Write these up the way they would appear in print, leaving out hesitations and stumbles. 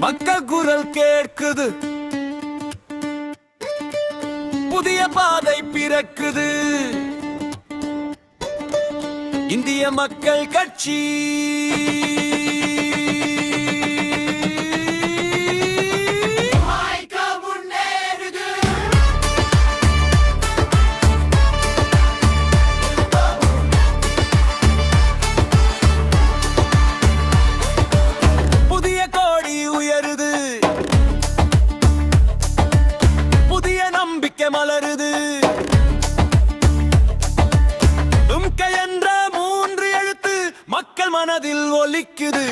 மக்கள் குரல் கேட்குது, புதிய பாதை பிறக்குது. இந்திய மக்கள் கட்சி மலருது. உம்கை என்ற 3 எழுத்து மக்கள் மனதில் ஒலிக்குது.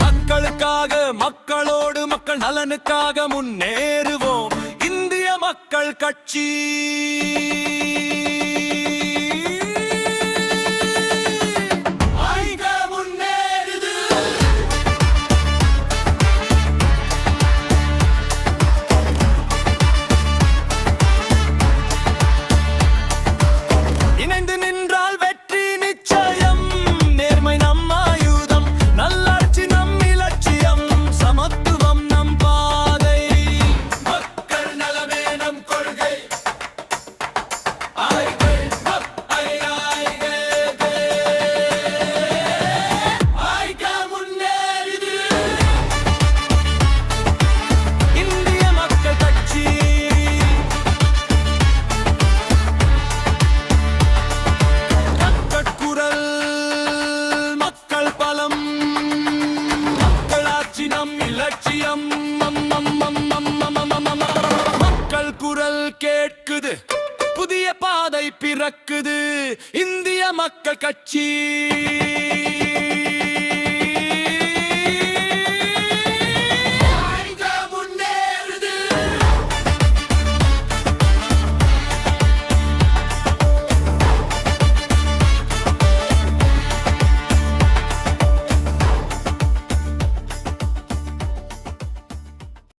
மக்களுக்காக, மக்களோடு, மக்கள் நலனுக்காக முன்னேறுவோம். இந்திய மக்கள் கட்சி. மக்கள் குரல் கேட்குது, புதிய பாதை பிறக்குது. இந்திய மக்கள் கட்சி.